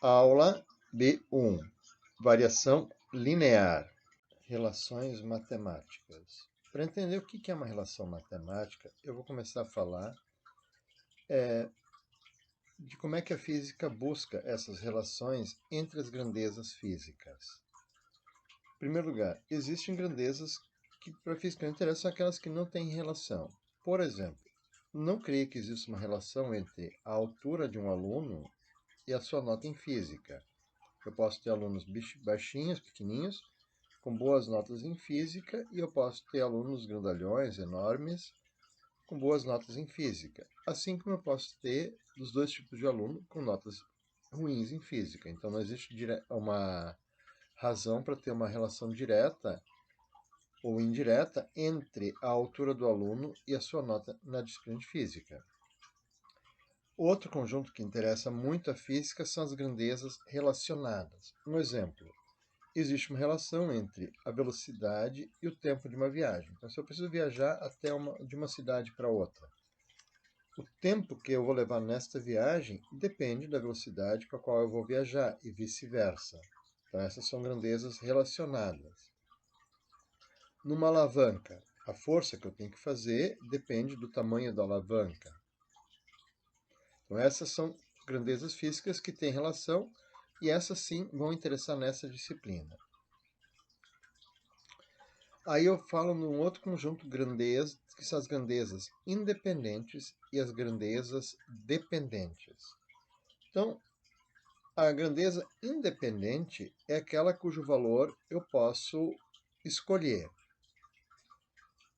Aula B1. Variação linear. Relações matemáticas. Para entender o que é uma relação matemática, eu vou começar a falar de como é que a física busca essas relações entre as grandezas físicas. Em primeiro lugar, existem grandezas que para a física não interessam, são aquelas que não têm relação. Por exemplo, não creio que exista uma relação entre a altura de um aluno e a sua nota em física. Eu posso ter alunos baixinhos, pequeninhos, com boas notas em física, e eu posso ter alunos grandalhões, enormes, com boas notas em física. Assim como eu posso ter dos dois tipos de aluno com notas ruins em física. Então não existe uma razão para ter uma relação direta ou indireta entre a altura do aluno e a sua nota na disciplina de física. Outro conjunto que interessa muito a física são as grandezas relacionadas. Um exemplo: existe uma relação entre a velocidade e o tempo de uma viagem. Então, se eu preciso viajar de uma cidade para outra, o tempo que eu vou levar nesta viagem depende da velocidade com a qual eu vou viajar e vice-versa. Então, essas são grandezas relacionadas. Numa alavanca, a força que eu tenho que fazer depende do tamanho da alavanca. Então, essas são grandezas físicas que têm relação e essas sim vão interessar nessa disciplina. Aí eu falo num outro conjunto de grandezas, que são as grandezas independentes e as grandezas dependentes. Então, a grandeza independente é aquela cujo valor eu posso escolher.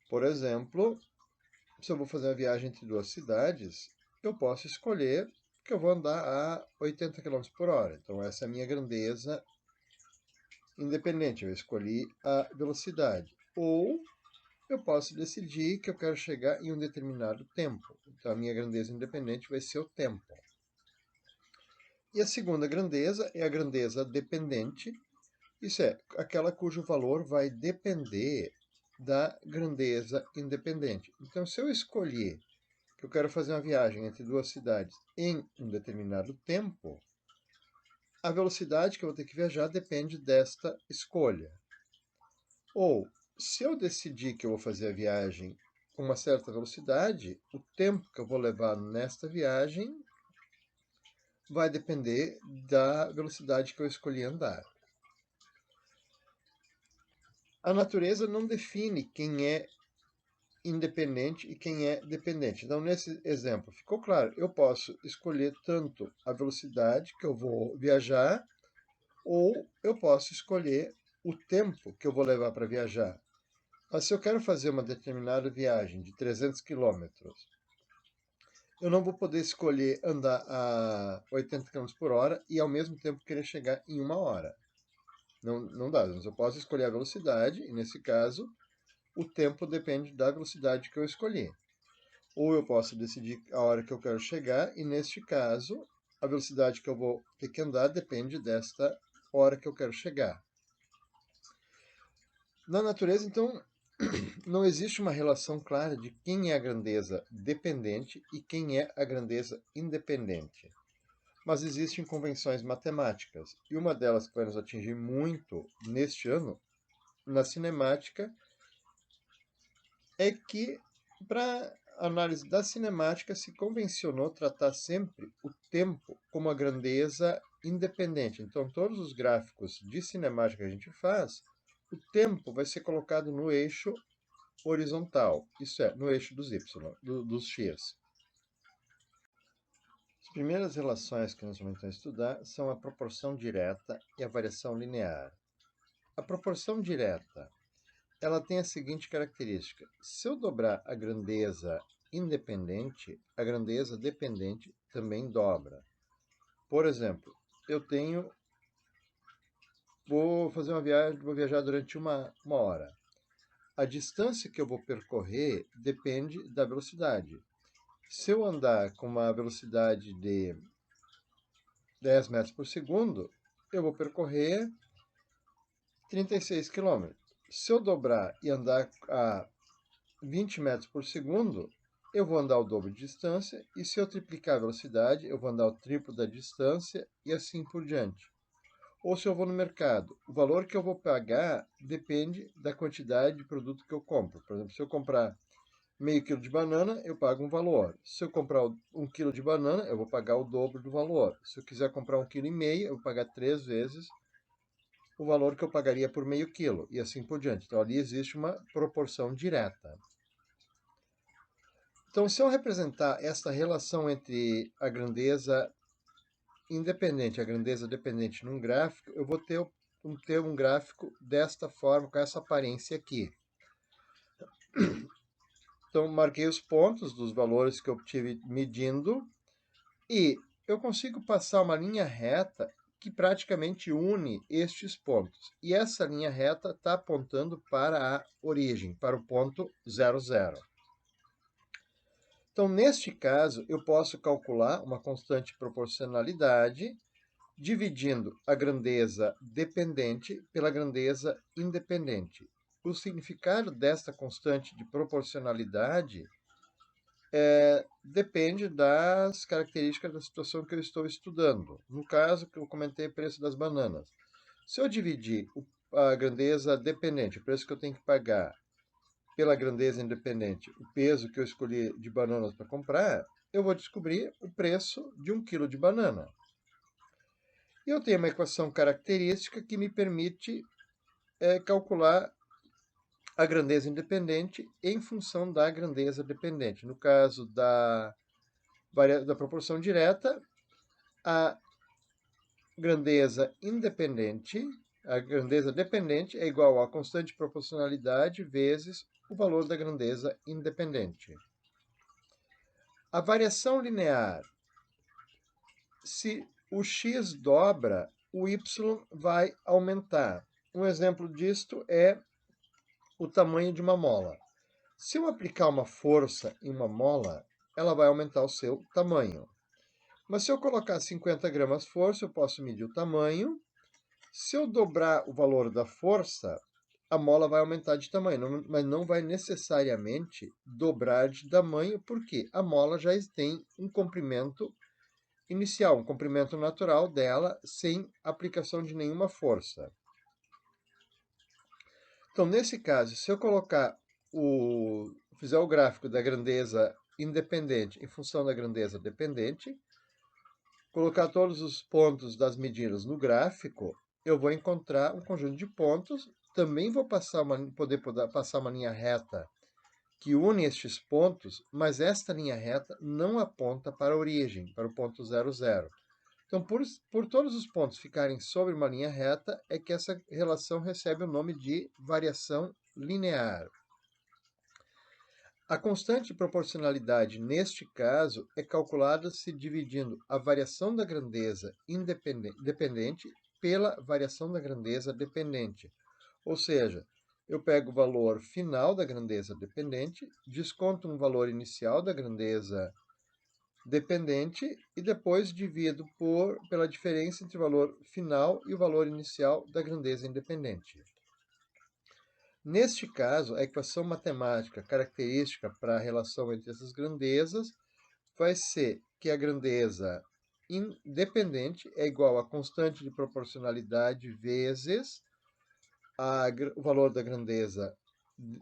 Por exemplo, se eu vou fazer uma viagem entre duas cidades, eu posso escolher que eu vou andar a 80 km por hora. Então, essa é a minha grandeza independente. Eu escolhi a velocidade. Ou eu posso decidir que eu quero chegar em um determinado tempo. Então, a minha grandeza independente vai ser o tempo. E a segunda grandeza é a grandeza dependente. Isso é aquela cujo valor vai depender da grandeza independente. Então, se eu escolher que eu quero fazer uma viagem entre duas cidades em um determinado tempo, a velocidade que eu vou ter que viajar depende desta escolha. Ou, se eu decidir que eu vou fazer a viagem com uma certa velocidade, o tempo que eu vou levar nesta viagem vai depender da velocidade que eu escolhi andar. A natureza não define quem é independente e quem é dependente. Então, nesse exemplo, ficou claro, eu posso escolher tanto a velocidade que eu vou viajar, ou eu posso escolher o tempo que eu vou levar para viajar. Mas se eu quero fazer uma determinada viagem de 300 quilômetros, eu não vou poder escolher andar a 80 km por hora e ao mesmo tempo querer chegar em uma hora. Não dá. Mas eu posso escolher a velocidade, e nesse caso, o tempo depende da velocidade que eu escolhi. Ou eu posso decidir a hora que eu quero chegar, e neste caso, a velocidade que eu vou ter que andar depende desta hora que eu quero chegar. Na natureza, então, não existe uma relação clara de quem é a grandeza dependente e quem é a grandeza independente. Mas existem convenções matemáticas, e uma delas que vai nos atingir muito neste ano, na cinemática, é que, para análise da cinemática, se convencionou tratar sempre o tempo como a grandeza independente. Então, todos os gráficos de cinemática que a gente faz, o tempo vai ser colocado no eixo horizontal, isso é, no eixo dos y, dos x. As primeiras relações que nós vamos então estudar são a proporção direta e a variação linear. A proporção direta, ela tem a seguinte característica: se eu dobrar a grandeza independente, a grandeza dependente também dobra. Por exemplo, vou fazer uma viagem, vou viajar durante uma hora. A distância que eu vou percorrer depende da velocidade. Se eu andar com uma velocidade de 10 metros por segundo, eu vou percorrer 36 km. Se eu dobrar e andar a 20 metros por segundo, eu vou andar o dobro de distância, e se eu triplicar a velocidade, eu vou andar o triplo da distância, e assim por diante. Ou se eu vou no mercado, o valor que eu vou pagar depende da quantidade de produto que eu compro. Por exemplo, se eu comprar meio quilo de banana, eu pago um valor. Se eu comprar 1 quilo de banana, eu vou pagar o dobro do valor. Se eu quiser comprar 1,5 kg, eu vou pagar 3 vezes o valor que eu pagaria por meio quilo, e assim por diante. Então, ali existe uma proporção direta. Então, se eu representar esta relação entre a grandeza independente e a grandeza dependente num gráfico, eu vou ter um gráfico desta forma, com essa aparência aqui. Então, marquei os pontos dos valores que eu obtive medindo, e eu consigo passar uma linha reta que praticamente une estes pontos. E essa linha reta está apontando para a origem, para o ponto 00. Então, neste caso, eu posso calcular uma constante proporcionalidade dividindo a grandeza dependente pela grandeza independente. O significado desta constante de proporcionalidade depende das características da situação que eu estou estudando. No caso, que eu comentei, o preço das bananas. Se eu dividir a grandeza dependente, o preço que eu tenho que pagar, pela grandeza independente, o peso que eu escolhi de bananas para comprar, eu vou descobrir o preço de 1 quilo de banana. E eu tenho uma equação característica que me permite calcular a grandeza independente em função da grandeza dependente. No caso da proporção direta, a grandeza independente, a grandeza dependente é igual à constante de proporcionalidade vezes o valor da grandeza independente. A variação linear, se o x dobra, o y vai aumentar. Um exemplo disto é o tamanho de uma mola. Se eu aplicar uma força em uma mola, ela vai aumentar o seu tamanho. Mas se eu colocar 50 gramas força, eu posso medir o tamanho. Se eu dobrar o valor da força, a mola vai aumentar de tamanho, mas não vai necessariamente dobrar de tamanho, porque a mola já tem um comprimento inicial, um comprimento natural dela, sem aplicação de nenhuma força. Então, nesse caso, se eu fizer o gráfico da grandeza independente em função da grandeza dependente, colocar todos os pontos das medidas no gráfico, eu vou encontrar um conjunto de pontos. Também vou poder passar uma linha reta que une estes pontos, mas esta linha reta não aponta para a origem, para o ponto 00. Então, por todos os pontos ficarem sobre uma linha reta, é que essa relação recebe o nome de variação linear. A constante de proporcionalidade, neste caso, é calculada se dividindo a variação da grandeza dependente pela variação da grandeza dependente. Ou seja, eu pego o valor final da grandeza dependente, desconto um valor inicial da grandeza dependente e depois divido pela diferença entre o valor final e o valor inicial da grandeza independente. Neste caso, a equação matemática característica para a relação entre essas grandezas vai ser que a grandeza independente é igual à constante de proporcionalidade vezes o valor da grandeza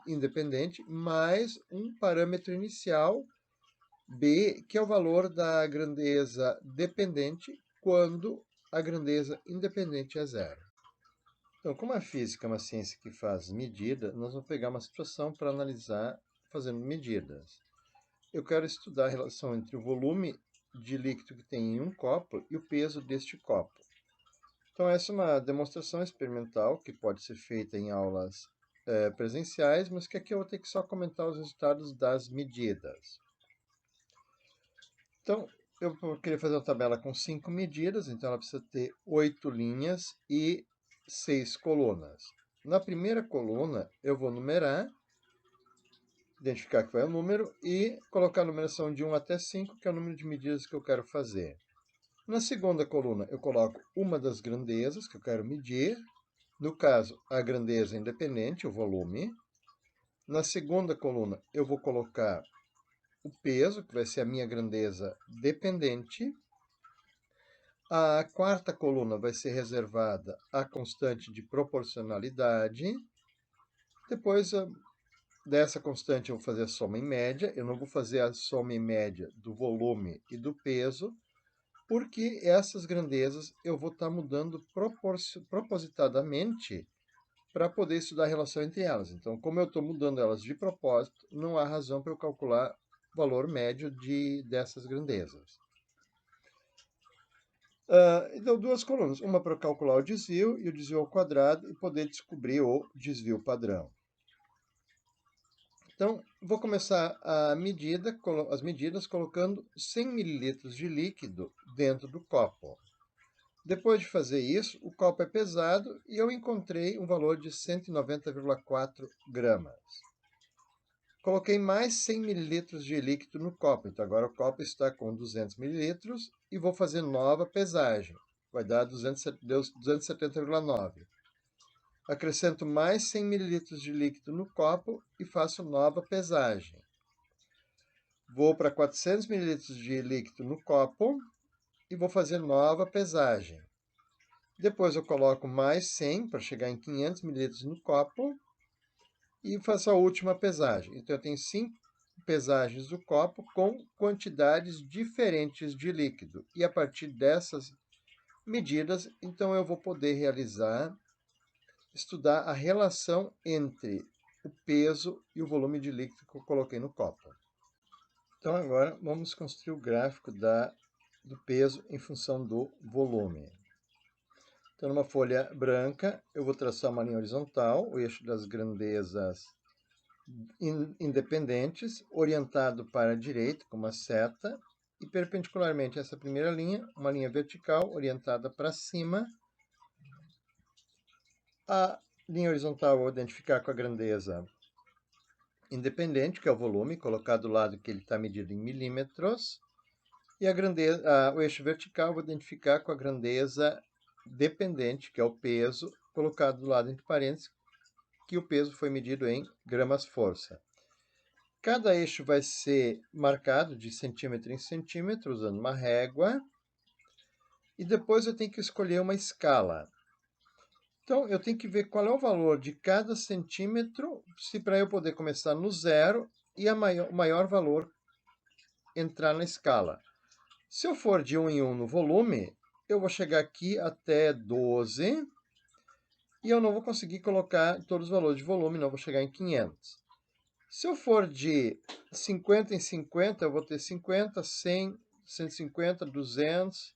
independente mais um parâmetro inicial, B, que é o valor da grandeza dependente quando a grandeza independente é zero. Então, como a física é uma ciência que faz medida, nós vamos pegar uma situação para analisar fazendo medidas. Eu quero estudar a relação entre o volume de líquido que tem em um copo e o peso deste copo. Então, essa é uma demonstração experimental que pode ser feita em aulas presenciais, mas que aqui eu vou ter que só comentar os resultados das medidas. Então, eu queria fazer uma tabela com 5 medidas, então ela precisa ter 8 linhas e 6 colunas. Na primeira coluna, eu vou numerar, identificar que vai o número e colocar a numeração de 1 até 5, que é o número de medidas que eu quero fazer. Na segunda coluna, eu coloco uma das grandezas que eu quero medir, no caso, a grandeza independente, o volume. Na segunda coluna, eu vou colocar o peso, que vai ser a minha grandeza dependente. A quarta coluna vai ser reservada à constante de proporcionalidade. Depois dessa constante eu vou fazer a soma em média. Eu não vou fazer a soma em média do volume e do peso, porque essas grandezas eu vou estar mudando propositadamente para poder estudar a relação entre elas. Então, como eu estou mudando elas de propósito, não há razão para eu calcular o valor médio dessas grandezas. Então, duas colunas, uma para calcular o desvio e o desvio ao quadrado e poder descobrir o desvio padrão. Então, vou começar as medidas colocando 100 ml de líquido dentro do copo. Depois de fazer isso, o copo é pesado e eu encontrei um valor de 190,4 gramas. Coloquei mais 100 ml de líquido no copo, então agora o copo está com 200 ml e vou fazer nova pesagem. Vai dar 270,9. Acrescento mais 100 ml de líquido no copo e faço nova pesagem. Vou para 400 ml de líquido no copo e vou fazer nova pesagem. Depois eu coloco mais 100 para chegar em 500 ml no copo e faço a última pesagem. Então eu tenho 5 pesagens do copo com quantidades diferentes de líquido. E a partir dessas medidas, então eu vou poder estudar a relação entre o peso e o volume de líquido que eu coloquei no copo. Então agora vamos construir o gráfico do peso em função do volume. Então, numa folha branca, eu vou traçar uma linha horizontal, o eixo das grandezas independentes, orientado para a direita com uma seta, e perpendicularmente a essa primeira linha, uma linha vertical orientada para cima. A linha horizontal eu vou identificar com a grandeza independente, que é o volume, colocado do lado que ele está medido em milímetros. E o eixo vertical eu vou identificar com a grandeza dependente, que é o peso, colocado do lado entre parênteses, que o peso foi medido em gramas-força. Cada eixo vai ser marcado de centímetro em centímetro, usando uma régua. E depois eu tenho que escolher uma escala. Então, eu tenho que ver qual é o valor de cada centímetro, para eu poder começar no zero e o maior valor entrar na escala. Se eu for de 1 em 1 no volume, eu vou chegar aqui até 12 e eu não vou conseguir colocar todos os valores de volume, não vou chegar em 500. Se eu for de 50 em 50, eu vou ter 50, 100, 150, 200,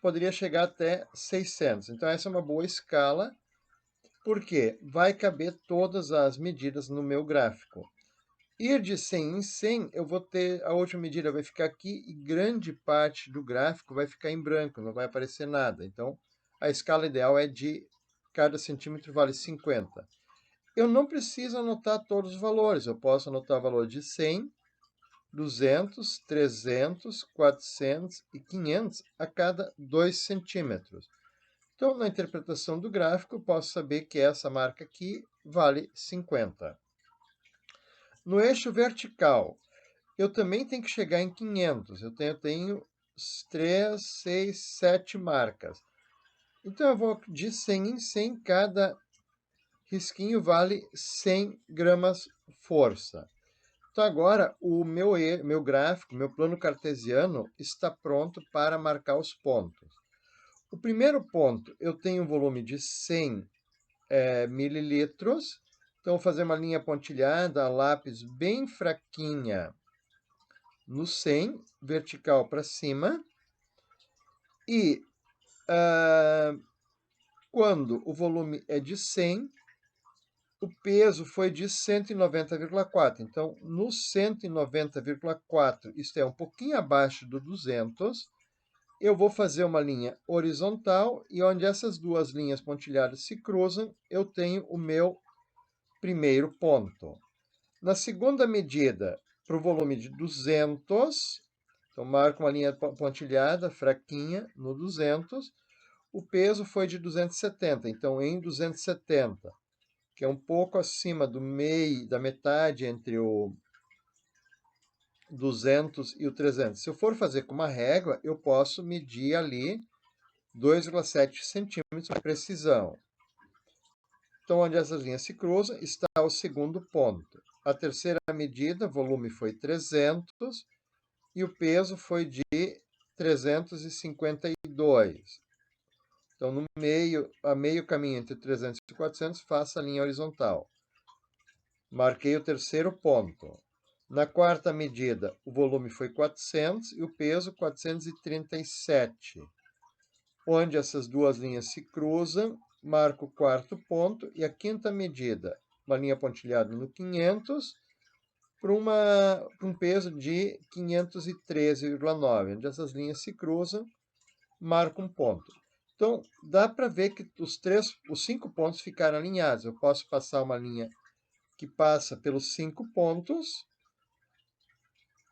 poderia chegar até 600. Então essa é uma boa escala, porque vai caber todas as medidas no meu gráfico. Ir de 100 em 100, eu vou ter, a última medida vai ficar aqui e grande parte do gráfico vai ficar em branco, não vai aparecer nada. Então, a escala ideal é de cada centímetro vale 50. Eu não preciso anotar todos os valores, eu posso anotar o valor de 100, 200, 300, 400 e 500 a cada 2 centímetros. Então, na interpretação do gráfico, eu posso saber que essa marca aqui vale 50. No eixo vertical, eu também tenho que chegar em 500. Eu tenho 3, 6, 7 marcas. Então, eu vou de 100 em 100, cada risquinho vale 100 gramas força. Então, agora, o meu gráfico, meu plano cartesiano, está pronto para marcar os pontos. O primeiro ponto, eu tenho um volume de 100 mililitros. Então, vou fazer uma linha pontilhada, a lápis bem fraquinha no 100, vertical para cima. E quando o volume é de 100, o peso foi de 190,4. Então, no 190,4, isto é, um pouquinho abaixo do 200, eu vou fazer uma linha horizontal e onde essas duas linhas pontilhadas se cruzam, eu tenho o meu primeiro ponto. Na segunda medida, para o volume de 200, então marco uma linha pontilhada, fraquinha, no 200, o peso foi de 270, então em 270, que é um pouco acima do meio, da metade entre 200 e o 300. Se eu for fazer com uma régua, eu posso medir ali 2,7 centímetros de precisão. Então, onde essas linhas se cruzam, está o segundo ponto. A terceira medida, volume foi 300 e o peso foi de 352. Então, no meio, a meio caminho entre 300 e 400, faça a linha horizontal. Marquei o terceiro ponto. Na quarta medida, o volume foi 400 e o peso 437. Onde essas duas linhas se cruzam, marco o quarto ponto e a quinta medida, uma linha pontilhada no 500, para um peso de 513,9. Onde essas linhas se cruzam, marco um ponto. Então, dá para ver que os 5 pontos ficaram alinhados. Eu posso passar uma linha que passa pelos 5 pontos.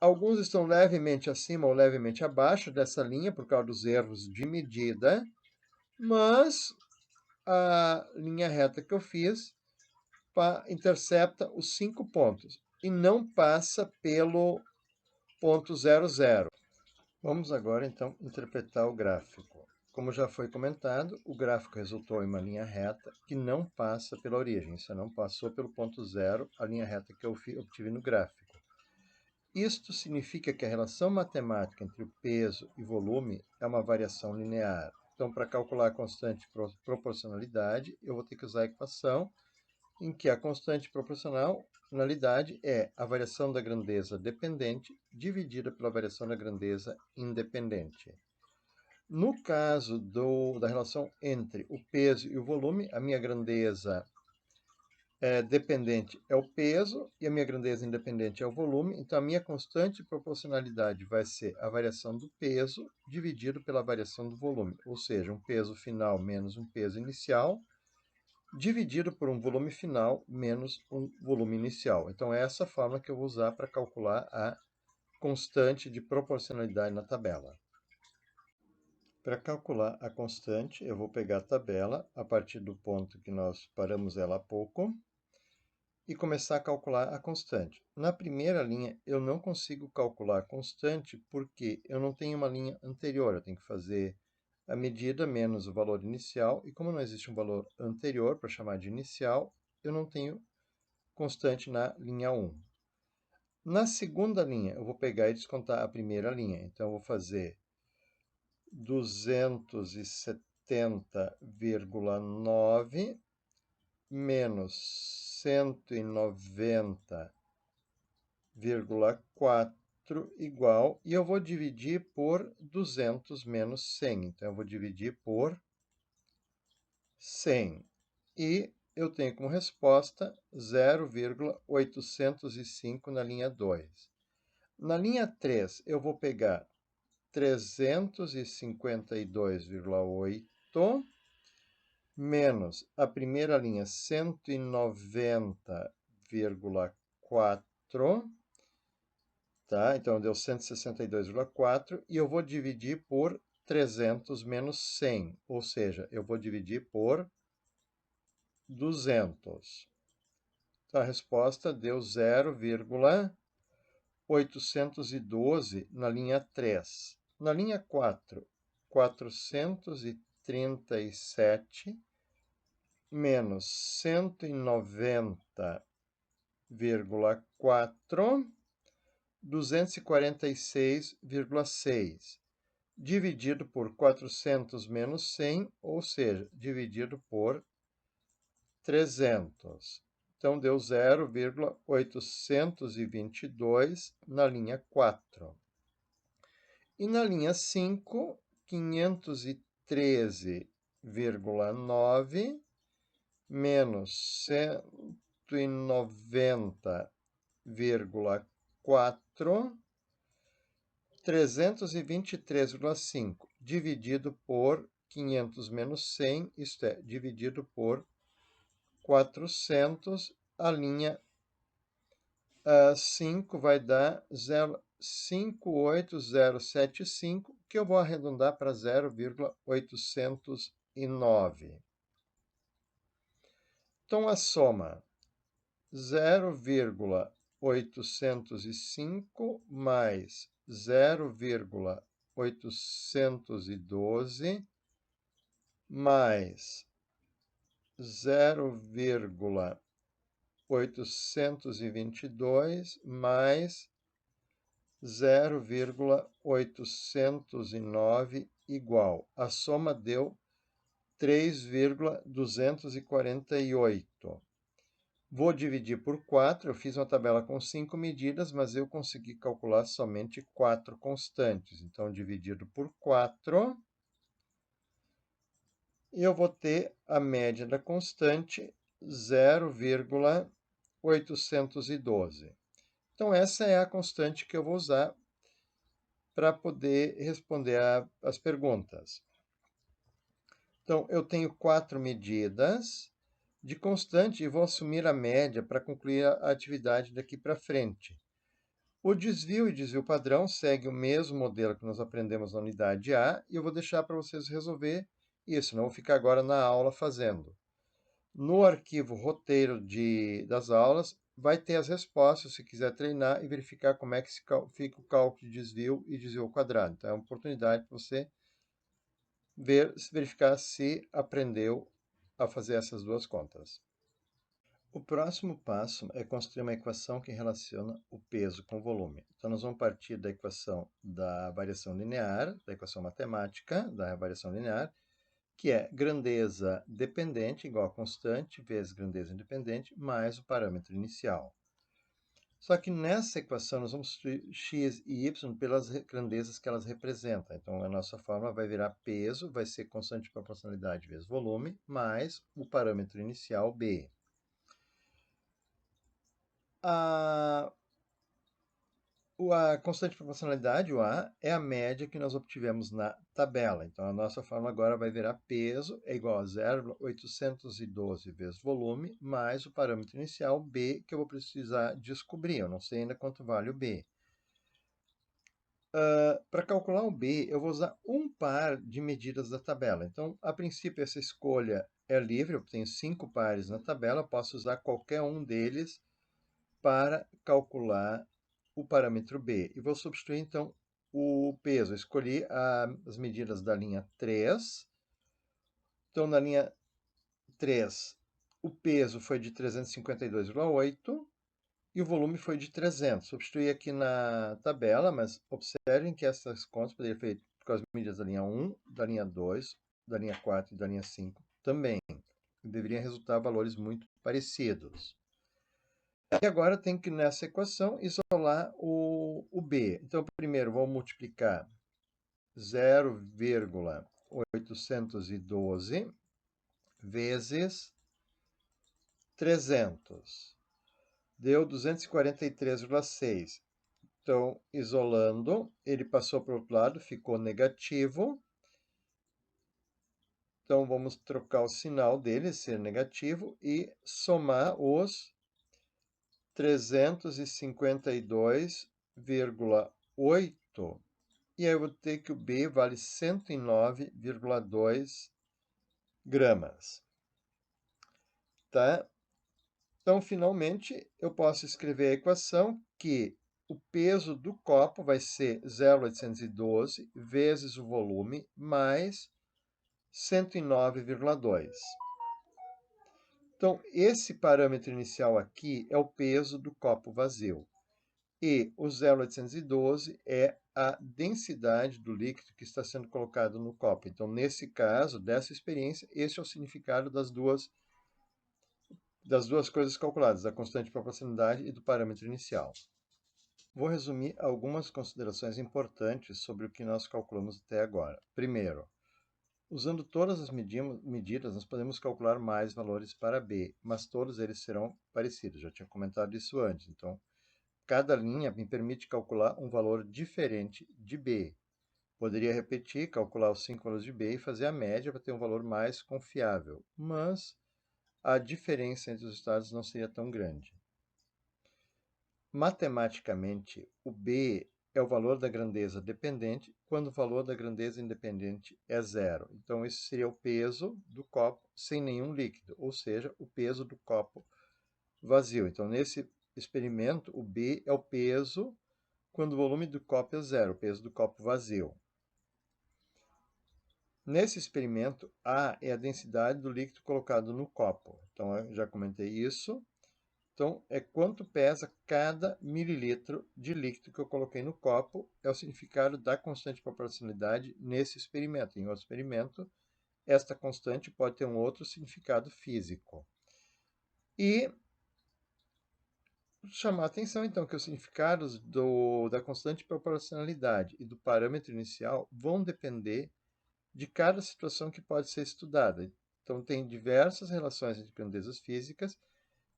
Alguns estão levemente acima ou levemente abaixo dessa linha, por causa dos erros de medida, mas a linha reta que eu fiz intercepta os 5 pontos e não passa pelo ponto 00. Vamos agora, então, interpretar o gráfico. Como já foi comentado, o gráfico resultou em uma linha reta que não passa pela origem, isso não passou pelo ponto 0, a linha reta que eu obtive no gráfico. Isto significa que a relação matemática entre o peso e volume é uma variação linear. Então, para calcular a constante proporcionalidade, eu vou ter que usar a equação em que a constante proporcionalidade é a variação da grandeza dependente dividida pela variação da grandeza independente. No caso da relação entre o peso e o volume, a minha grandeza dependente é o peso e a minha grandeza independente é o volume. Então, a minha constante proporcionalidade vai ser a variação do peso dividido pela variação do volume, ou seja, um peso final menos um peso inicial, dividido por um volume final menos um volume inicial. Então, é essa fórmula que eu vou usar para calcular a constante de proporcionalidade na tabela. Para calcular a constante, eu vou pegar a tabela a partir do ponto que nós paramos ela há pouco e começar a calcular a constante. Na primeira linha, eu não consigo calcular a constante porque eu não tenho uma linha anterior, eu tenho que fazer a medida menos o valor inicial, e como não existe um valor anterior para chamar de inicial, eu não tenho constante na linha 1. Na segunda linha, eu vou pegar e descontar a primeira linha, então eu vou fazer 270,9 menos 190,4 igual, e eu vou dividir por 200 menos 100. Então, eu vou dividir por 100. E eu tenho como resposta 0,805 na linha 2. Na linha 3, eu vou pegar 352,8 menos a primeira linha 190,4, tá? Então deu 162,4 e eu vou dividir por 300 menos 100, ou seja, eu vou dividir por 200. Então a resposta deu 0,812 na linha 3. Na linha 4, 437 menos 190,4, 246,6, dividido por 400 menos 100, ou seja, dividido por 300. Então, deu 0,822 na linha 4. E na linha 5, 513,9 menos 190,4, 323,5, dividido por 500 menos 100, isto é, dividido por 400, a linha 5 vai dar 58075, que eu vou arredondar para 0,809. Então, a soma 0,809 0,805 mais 0,812 mais 0,822 mais 0,809 igual. A soma deu 3,248. Vou dividir por 4. Eu fiz uma tabela com 5 medidas, mas eu consegui calcular somente 4 constantes. Então, dividido por 4, eu vou ter a média da constante 0,812. Então, essa é a constante que eu vou usar para poder responder as perguntas. Então, eu tenho 4 medidas de constante e vou assumir a média para concluir a atividade daqui para frente. O desvio e desvio padrão segue o mesmo modelo que nós aprendemos na unidade A e eu vou deixar para vocês resolver isso, não vou ficar agora na aula fazendo. No arquivo roteiro das aulas, vai ter as respostas, se quiser treinar e verificar como é que fica o cálculo de desvio e desvio ao quadrado. Então, é uma oportunidade para você verificar se aprendeu a fazer essas duas contas. O próximo passo é construir uma equação que relaciona o peso com o volume. Então, nós vamos partir da equação da variação linear, da equação matemática da variação linear, que é grandeza dependente igual a constante vezes grandeza independente mais o parâmetro inicial. Só que nessa equação nós vamos substituir x e y pelas grandezas que elas representam. Então, a nossa fórmula vai virar peso, vai ser constante de proporcionalidade vezes volume, mais o parâmetro inicial b. A constante de proporcionalidade, o A, é a média que nós obtivemos na tabela. Então, a nossa fórmula agora vai virar peso é igual a 0,812 vezes volume, mais o parâmetro inicial, B, que eu vou precisar descobrir. Eu não sei ainda quanto vale o B. Para calcular o B, eu vou usar um par de medidas da tabela. Então, a princípio, essa escolha é livre. Eu tenho 5 pares na tabela, posso usar qualquer um deles para calcular o parâmetro B. E vou substituir, então, o peso. Eu escolhi as medidas da linha 3. Então, na linha 3, o peso foi de 352,8 e o volume foi de 300. Substituí aqui na tabela, mas observem que essas contas poderiam ser feitas com as medidas da linha 1, da linha 2, da linha 4 e da linha 5 também. Deveriam resultar valores muito parecidos. E agora tem que, nessa equação, isolar o B. Então, primeiro, vou multiplicar 0,812 vezes 300. Deu 243,6. Então, isolando, ele passou para o outro lado, ficou negativo. Então, vamos trocar o sinal dele, ser negativo, e somar os 352,8. E aí eu vou ter que o B vale 109,2 gramas. Tá? Então, finalmente, eu posso escrever a equação que o peso do copo vai ser 0,812 vezes o volume mais 109,2. Então, esse parâmetro inicial aqui é o peso do copo vazio. E o 0,812 é a densidade do líquido que está sendo colocado no copo. Então, nesse caso, dessa experiência, esse é o significado das duas coisas calculadas, da constante de proporcionalidade e do parâmetro inicial. Vou resumir algumas considerações importantes sobre o que nós calculamos até agora. Primeiro, usando todas as medidas, nós podemos calcular mais valores para B, mas todos eles serão parecidos. Já tinha comentado isso antes. Então, cada linha me permite calcular um valor diferente de B. Poderia repetir, calcular os 5 valores de B e fazer a média para ter um valor mais confiável, mas a diferença entre os estados não seria tão grande. Matematicamente, o B é o valor da grandeza dependente quando o valor da grandeza independente é zero. Então, esse seria o peso do copo sem nenhum líquido, ou seja, o peso do copo vazio. Então, nesse experimento, o B é o peso quando o volume do copo é zero, o peso do copo vazio. Nesse experimento, A é a densidade do líquido colocado no copo. Então, eu já comentei isso. Então, é quanto pesa cada mililitro de líquido que eu coloquei no copo, é o significado da constante de proporcionalidade nesse experimento. Em outro experimento, esta constante pode ter um outro significado físico. E chamar a atenção, então, que os significados da constante de proporcionalidade e do parâmetro inicial vão depender de cada situação que pode ser estudada. Então, tem diversas relações entre grandezas físicas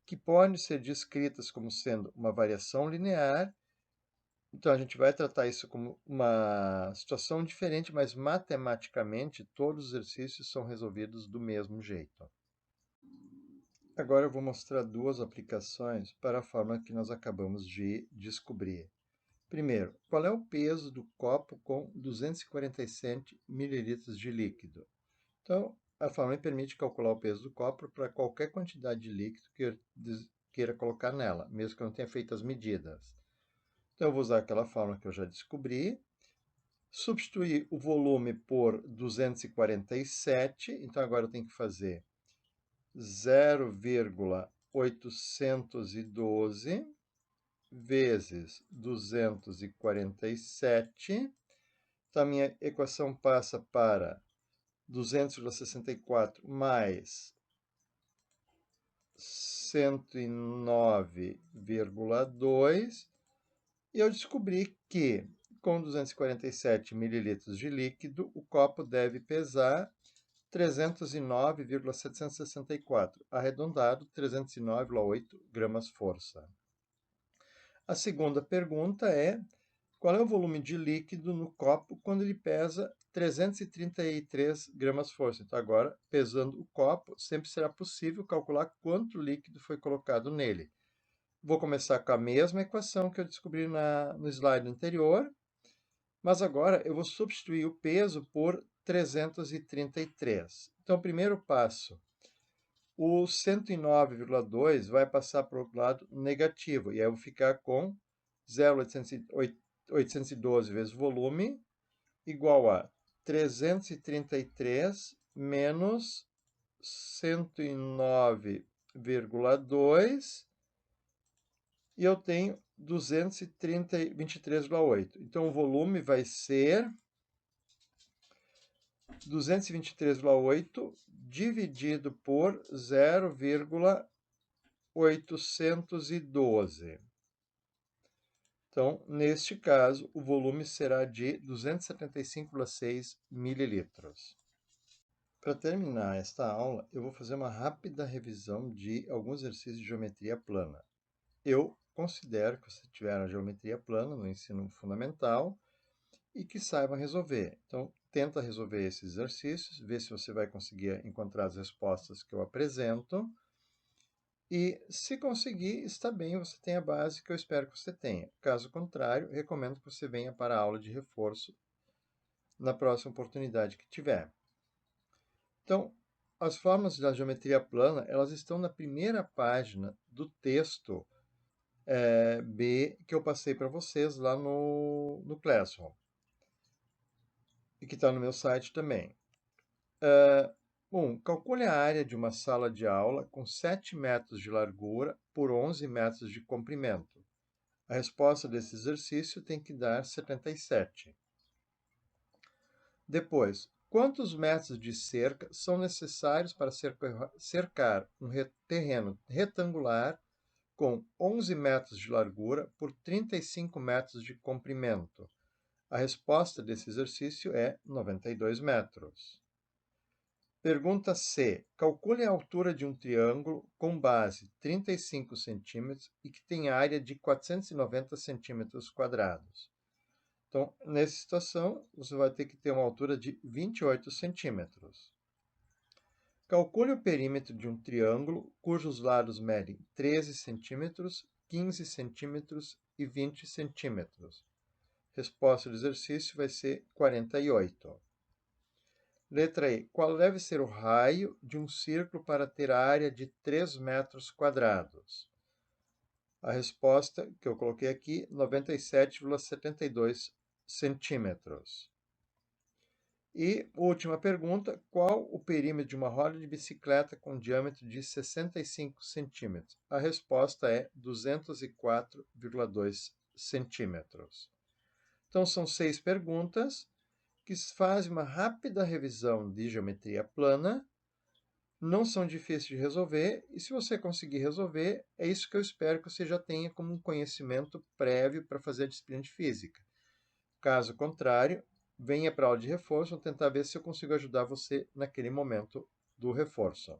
que podem ser descritas como sendo uma variação linear. Então, a gente vai tratar isso como uma situação diferente, mas matematicamente todos os exercícios são resolvidos do mesmo jeito. Agora eu vou mostrar duas aplicações para a forma que nós acabamos de descobrir. Primeiro, qual é o peso do copo com 247 ml de líquido? Então, a fórmula permite calcular o peso do copo para qualquer quantidade de líquido que eu queira colocar nela, mesmo que eu não tenha feito as medidas. Então, eu vou usar aquela fórmula que eu já descobri, substituir o volume por 247, então agora eu tenho que fazer 0,812 vezes 247. Então, a minha equação passa para 200,64 mais 109,2. E eu descobri que, com 247 mililitros de líquido, o copo deve pesar 309,764, arredondado 309,8 gramas força. A segunda pergunta é: qual é o volume de líquido no copo quando ele pesa 333 gramas força? Então, agora, pesando o copo, sempre será possível calcular quanto líquido foi colocado nele. Vou começar com a mesma equação que eu descobri no slide anterior, mas agora eu vou substituir o peso por 333. Então, o primeiro passo, o 109,2 vai passar para o lado negativo, e aí eu vou ficar com 0,812 vezes volume igual a 333 menos 109,2, e eu tenho 223,8. Então, o volume vai ser 223,8 dividido por 0,812. Então, neste caso, o volume será de 275,6 mililitros. Para terminar esta aula, eu vou fazer uma rápida revisão de alguns exercícios de geometria plana. Eu considero que você tiver a geometria plana no ensino fundamental e que saiba resolver. Então, tenta resolver esses exercícios, vê se você vai conseguir encontrar as respostas que eu apresento. E, se conseguir, está bem, você tem a base que eu espero que você tenha. Caso contrário, recomendo que você venha para a aula de reforço na próxima oportunidade que tiver. Então, as fórmulas da geometria plana, elas estão na primeira página do texto B que eu passei para vocês lá no Classroom. E que está no meu site também. Calcule a área de uma sala de aula com 7 metros de largura por 11 metros de comprimento. A resposta desse exercício tem que dar 77. Depois, quantos metros de cerca são necessários para cercar um terreno retangular com 11 metros de largura por 35 metros de comprimento? A resposta desse exercício é 92 metros. Pergunta C. Calcule a altura de um triângulo com base 35 centímetros e que tem área de 490 centímetros quadrados. Então, nessa situação, você vai ter que ter uma altura de 28 centímetros. Calcule o perímetro de um triângulo cujos lados medem 13 centímetros, 15 centímetros e 20 centímetros. Resposta do exercício vai ser 48. Letra E. Qual deve ser o raio de um círculo para ter área de 3 metros quadrados? A resposta que eu coloquei aqui, 97,72 centímetros. E última pergunta, qual o perímetro de uma roda de bicicleta com diâmetro de 65 centímetros? A resposta é 204,2 centímetros. Então, são 6 perguntas que fazem uma rápida revisão de geometria plana, não são difíceis de resolver, e se você conseguir resolver, é isso que eu espero que você já tenha como um conhecimento prévio para fazer a disciplina de física. Caso contrário, venha para a aula de reforço, vou tentar ver se eu consigo ajudar você naquele momento do reforço.